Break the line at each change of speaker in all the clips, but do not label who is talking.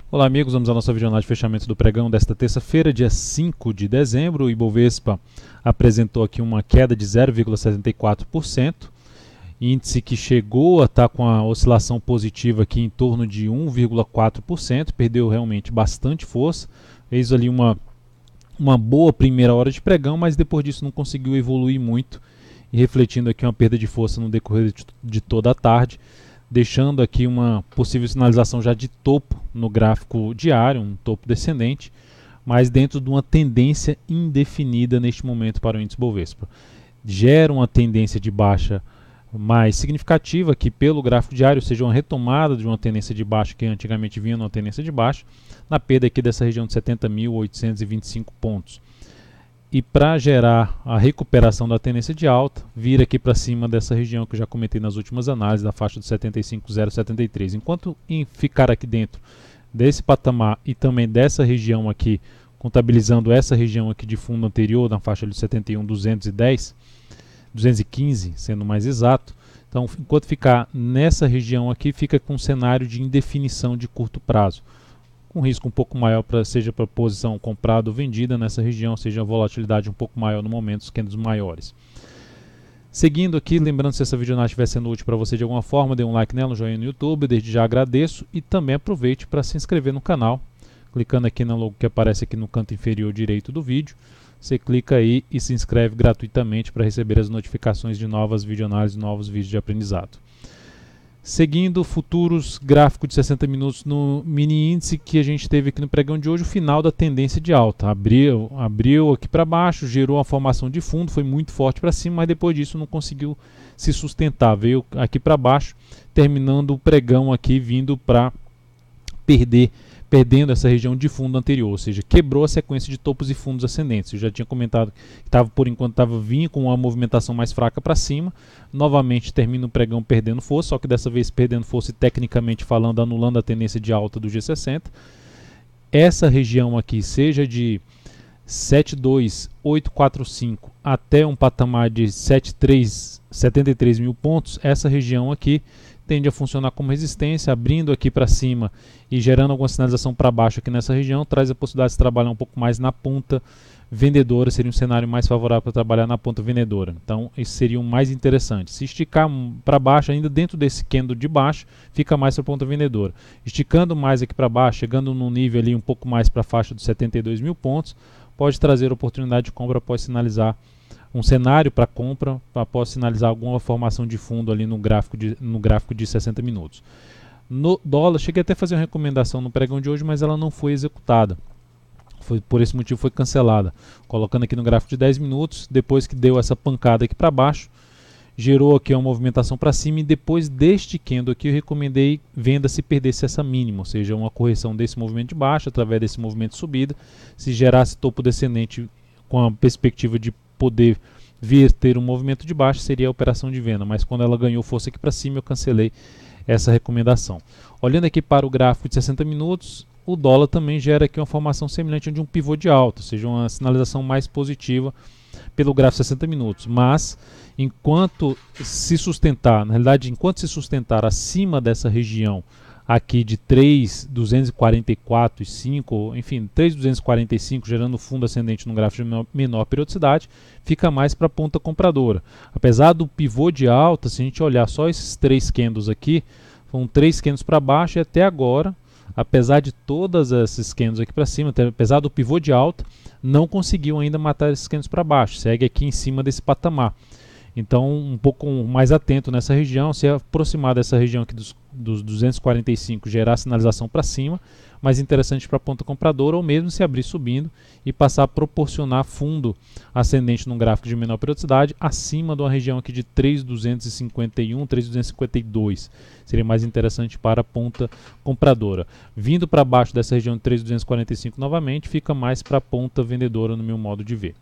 Olá amigos, vamos à nossa videoanálise de fechamento do pregão desta terça-feira, dia 5 de dezembro. O Ibovespa apresentou aqui uma queda de 0,74%, índice que chegou a estar com a oscilação positiva aqui em torno de 1,4%, perdeu realmente bastante força, fez ali uma boa primeira hora de pregão, mas depois disso não conseguiu evoluir muito, e refletindo aqui uma perda de força no decorrer de toda a tarde, deixando aqui uma possível sinalização já de topo no gráfico diário, um topo descendente, mas dentro de uma tendência indefinida neste momento para o índice Bovespa. Gera uma tendência de baixa mais significativa aqui pelo gráfico diário, ou seja, uma retomada de uma tendência de baixa que antigamente vinha numa tendência de baixa, na perda aqui dessa região de 70.825 pontos. E para gerar a recuperação da tendência de alta, vir aqui para cima dessa região que eu já comentei nas últimas análises, da faixa de 75,073. Enquanto ficar aqui dentro desse patamar e também dessa região aqui, contabilizando essa região aqui de fundo anterior, na faixa de 71.215, sendo mais exato. Então, enquanto ficar nessa região aqui, fica com um cenário de indefinição de curto prazo, com risco um pouco maior, seja para posição comprada ou vendida nessa região, seja a volatilidade um pouco maior no momento, os candles maiores. Seguindo aqui, lembrando, se essa videoanálise estiver sendo útil para você de alguma forma, dê um like nela, um joinha no YouTube, desde já agradeço, e também aproveite para se inscrever no canal, clicando aqui na logo que aparece aqui no canto inferior direito do vídeo. Você clica aí e se inscreve gratuitamente para receber as notificações de novas videoanálises, novos vídeos de aprendizado. Seguindo, futuros, gráfico de 60 minutos no mini índice que a gente teve aqui no pregão de hoje, o final da tendência de alta. Abriu aqui para baixo, gerou uma formação de fundo, foi muito forte para cima, mas depois disso não conseguiu se sustentar. Veio aqui para baixo, terminando o pregão aqui, vindo para perdendo essa região de fundo anterior, ou seja, quebrou a sequência de topos e fundos ascendentes. Eu já tinha comentado que por enquanto vinha com uma movimentação mais fraca para cima, novamente termina o pregão perdendo força, só que dessa vez perdendo força e tecnicamente falando, anulando a tendência de alta do G60. Essa região aqui, seja de 72.845 até um patamar de 73 mil pontos, essa região aqui tende a funcionar como resistência, abrindo aqui para cima e gerando alguma sinalização para baixo aqui nessa região, traz a possibilidade de trabalhar um pouco mais na ponta vendedora, seria um cenário mais favorável para trabalhar na ponta vendedora. Então, isso seria o mais interessante. Se esticar para baixo, ainda dentro desse candle de baixo, fica mais para a ponta vendedora. Esticando mais aqui para baixo, chegando num nível ali um pouco mais para a faixa dos 72 mil pontos, pode trazer oportunidade de compra após sinalizar um cenário para compra, após sinalizar alguma formação de fundo ali no gráfico de 60 minutos. No dólar, cheguei até a fazer uma recomendação no pregão de hoje, mas ela não foi executada. Por esse motivo foi cancelada. Colocando aqui no gráfico de 10 minutos, depois que deu essa pancada aqui para baixo, gerou aqui uma movimentação para cima, e depois deste candle aqui eu recomendei venda se perdesse essa mínima, ou seja, uma correção desse movimento de baixa, através desse movimento de subida, se gerasse topo descendente com a perspectiva de poder vir ter um movimento de baixa, seria a operação de venda, mas quando ela ganhou força aqui para cima, eu cancelei essa recomendação. Olhando aqui para o gráfico de 60 minutos, o dólar também gera aqui uma formação semelhante de um pivô de alta, ou seja, uma sinalização mais positiva pelo gráfico de 60 minutos, mas enquanto se sustentar, na realidade, enquanto se sustentar acima dessa região aqui de 3.244,5, enfim, 3.245, gerando fundo ascendente no gráfico de menor periodicidade, fica mais para a ponta compradora. Apesar do pivô de alta, se a gente olhar só esses três candles aqui, foram 3 candles para baixo, e até agora, apesar de todas esses candles aqui para cima, apesar do pivô de alta, não conseguiu ainda matar esses candles para baixo, segue aqui em cima desse patamar. Então, um pouco mais atento nessa região, se aproximar dessa região aqui dos 245, gerar sinalização para cima, mais interessante para a ponta compradora, ou mesmo se abrir subindo e passar a proporcionar fundo ascendente num gráfico de menor periodicidade, acima de uma região aqui de 3.251, 3.252. Seria mais interessante para a ponta compradora. Vindo para baixo dessa região de 3.245 novamente, fica mais para a ponta vendedora no meu modo de ver.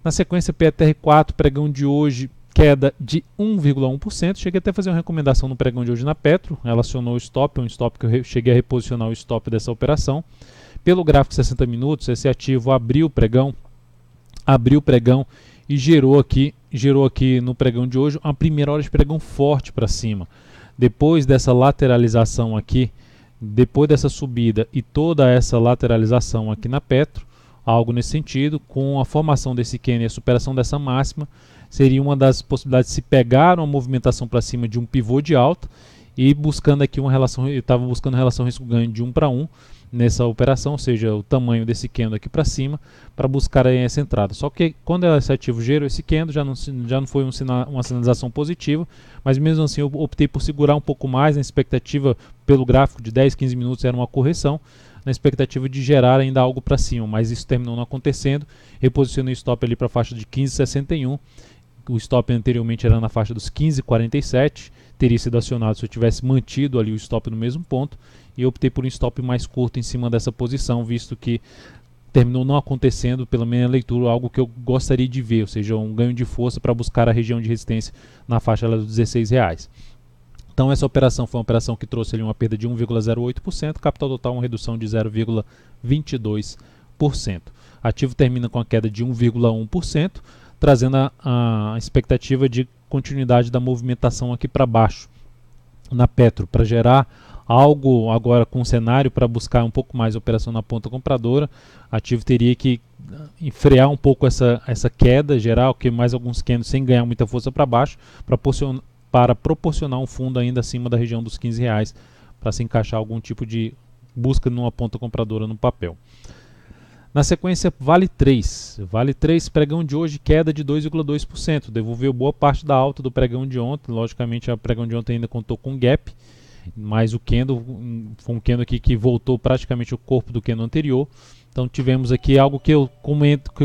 Na sequência, PETR4, pregão de hoje, queda de 1,1%. Cheguei até a fazer uma recomendação no pregão de hoje na Petro, relacionou o stop, um stop que eu cheguei a reposicionar o stop dessa operação. Pelo gráfico de 60 minutos, esse ativo abriu o pregão e gerou aqui no pregão de hoje uma primeira hora de pregão forte para cima. Depois dessa lateralização aqui depois dessa subida e toda essa lateralização aqui na Petro, algo nesse sentido, com a formação desse candle e a superação dessa máxima, seria uma das possibilidades de se pegar uma movimentação para cima de um pivô de alta e buscando aqui uma relação, eu estava buscando relação risco-ganho de 1 para 1 nessa operação, ou seja, o tamanho desse candle aqui para cima, para buscar aí essa entrada. Só que quando esse ativo gerou esse candle, já não foi uma sinalização positiva, mas mesmo assim eu optei por segurar um pouco mais na expectativa, pelo gráfico de 10, 15 minutos era uma correção, na expectativa de gerar ainda algo para cima, mas isso terminou não acontecendo. Reposicionei o stop ali para a faixa de 15,61, o stop anteriormente era na faixa dos 15,47, teria sido acionado se eu tivesse mantido ali o stop no mesmo ponto, e eu optei por um stop mais curto em cima dessa posição, visto que terminou não acontecendo, pela minha leitura, algo que eu gostaria de ver, ou seja, um ganho de força para buscar a região de resistência na faixa dos R$16. Então essa operação foi uma operação que trouxe ali uma perda de 1,08%, capital total uma redução de 0,22%. Ativo termina com a queda de 1,1%, trazendo a expectativa de continuidade da movimentação aqui para baixo na Petro, para gerar algo agora com cenário para buscar um pouco mais a operação na ponta compradora. Ativo teria que frear um pouco essa queda, gerar mais alguns candles sem ganhar muita força para baixo, para proporcionar um fundo ainda acima da região dos R$15, para se encaixar algum tipo de busca numa ponta compradora no papel. Na sequência, Vale 3. Vale 3, pregão de hoje, queda de 2,2%. Devolveu boa parte da alta do pregão de ontem. Logicamente, o pregão de ontem ainda contou com gap, mas o candle foi um candle aqui que voltou praticamente o corpo do candle anterior. Então tivemos aqui algo que eu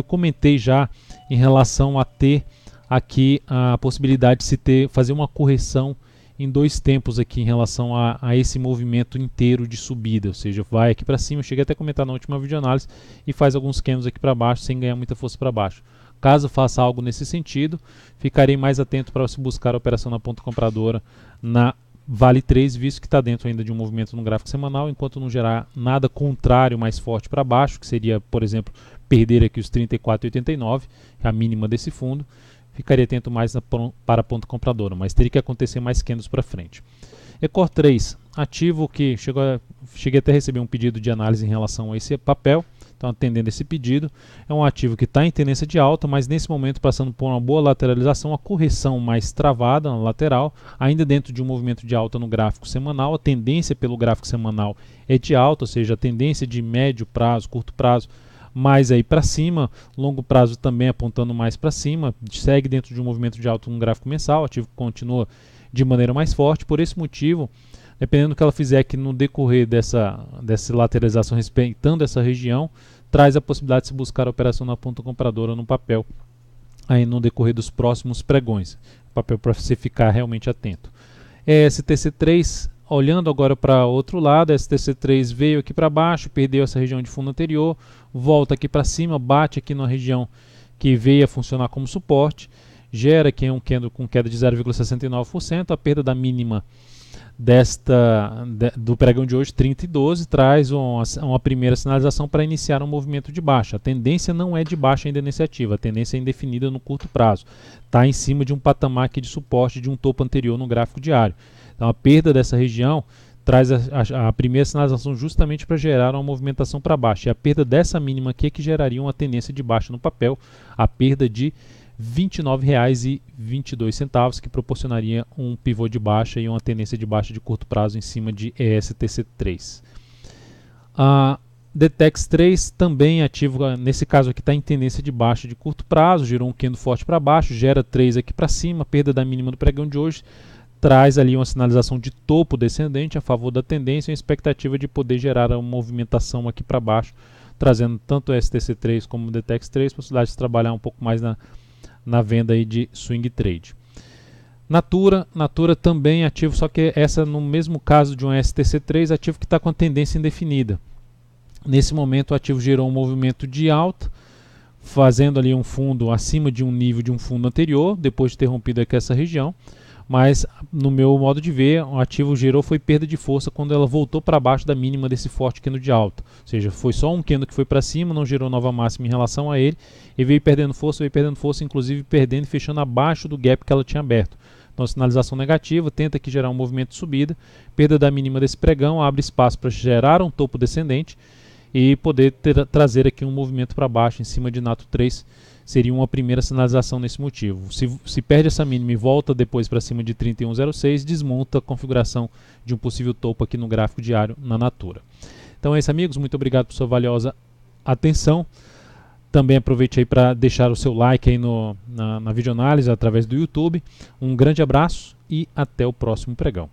comentei já em relação a ter aqui a possibilidade de fazer uma correção em dois tempos aqui em relação a esse movimento inteiro de subida, ou seja, vai aqui para cima, eu cheguei até a comentar na última videoanálise, e faz alguns candles aqui para baixo sem ganhar muita força para baixo. Caso faça algo nesse sentido, ficarei mais atento para se buscar a operação na ponta compradora na Vale 3, visto que está dentro ainda de um movimento no gráfico semanal, enquanto não gerar nada contrário mais forte para baixo, que seria, por exemplo, perder aqui os 34,89, a mínima desse fundo. Ficaria atento mais para a ponta compradora, mas teria que acontecer mais candles para frente. Ecor 3, ativo que cheguei até a receber um pedido de análise em relação a esse papel, então atendendo esse pedido. É um ativo que está em tendência de alta, mas nesse momento passando por uma boa lateralização, a correção mais travada na lateral, ainda dentro de um movimento de alta no gráfico semanal. A tendência pelo gráfico semanal é de alta, ou seja, a tendência de médio prazo, curto prazo, mais aí para cima, longo prazo também apontando mais para cima, segue dentro de um movimento de alta no gráfico mensal, o ativo continua de maneira mais forte. Por esse motivo, dependendo do que ela fizer aqui no decorrer dessa lateralização, respeitando essa região, traz a possibilidade de se buscar a operação na ponta compradora no papel, aí no decorrer dos próximos pregões, papel para você ficar realmente atento. STC3, olhando agora para outro lado, a STC3 veio aqui para baixo, perdeu essa região de fundo anterior, volta aqui para cima, bate aqui na região que veio a funcionar como suporte, gera aqui um candle com queda de 0,69%, a perda da mínima do pregão de hoje, 30,12, traz uma primeira sinalização para iniciar um movimento de baixa. A tendência não é de baixa ainda nesse ativo, a tendência é indefinida no curto prazo, está em cima de um patamar aqui de suporte de um topo anterior no gráfico diário. Então a perda dessa região traz a primeira sinalização justamente para gerar uma movimentação para baixo. E a perda dessa mínima aqui é que geraria uma tendência de baixa no papel, a perda de R$ 29,22, que proporcionaria um pivô de baixa e uma tendência de baixa de curto prazo em cima de ESTC3. A Detex 3 também ativo, nesse caso aqui está em tendência de baixa de curto prazo, gerou um candle forte para baixo, gera 3 aqui para cima, perda da mínima do pregão de hoje, traz ali uma sinalização de topo descendente a favor da tendência e a expectativa de poder gerar uma movimentação aqui para baixo, trazendo tanto o STC3 como o Detex 3, possibilidade de trabalhar um pouco mais na venda aí de swing trade. Natura também ativo, só que essa no mesmo caso de um STC3, ativo que está com a tendência indefinida. Nesse momento o ativo gerou um movimento de alta, fazendo ali um fundo acima de um nível de um fundo anterior, depois de ter rompido aqui essa região. Mas no meu modo de ver, o ativo gerou foi perda de força quando ela voltou para baixo da mínima desse forte candle de alta. Ou seja, foi só um candle que foi para cima, não gerou nova máxima em relação a ele, e veio perdendo força, inclusive perdendo e fechando abaixo do gap que ela tinha aberto. Então, sinalização negativa, tenta aqui gerar um movimento de subida, perda da mínima desse pregão, abre espaço para gerar um topo descendente e poder trazer aqui um movimento para baixo em cima de Nato 3, seria uma primeira sinalização nesse motivo. Se perde essa mínima e volta depois para cima de 31,06, desmonta a configuração de um possível topo aqui no gráfico diário na Natura. Então é isso, amigos, muito obrigado por sua valiosa atenção. Também aproveite aí para deixar o seu like aí na videoanálise através do YouTube. Um grande abraço e até o próximo pregão.